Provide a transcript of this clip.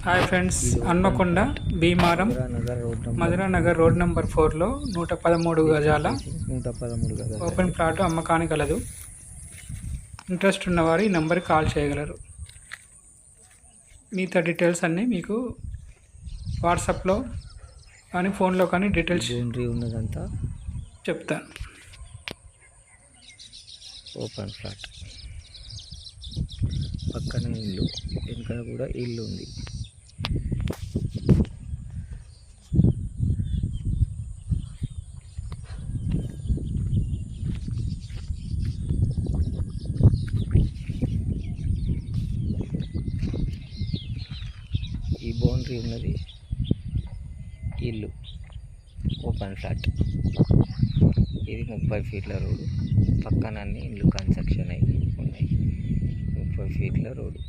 Hi friends, Hanamkonda Bheemaram Madhura Nagar road number 4లో 113 గజాల open plot అమ్మకానికి కలదు. ఇంట్రెస్ట్ ఉన్నవారు ఈ నెంబర్కి కాల్ చేయగలరు. మిగతా డీటెయిల్స్ అన్నీ మీకు వాట్సాప్లో కానీ ఫోన్లో కానీ డీటెయిల్స్ ఉన్నదంతా చెప్తాను. ఓపెన్ ఫ్లాట్, పక్కన ఇల్లు, వెనకాల కూడా ఇల్లు ఉంది. ఈ బౌండరీ ఉన్నది ఇల్లు, ఓపెన్ ఫ్లాట్. ఇది 30 ఫీట్ల రోడ్డు. పక్కన అన్ని ఇల్లు కన్స్ట్రక్షన్ అయ్యి ఉన్నాయి. 30 ఫీట్ల రోడ్డు.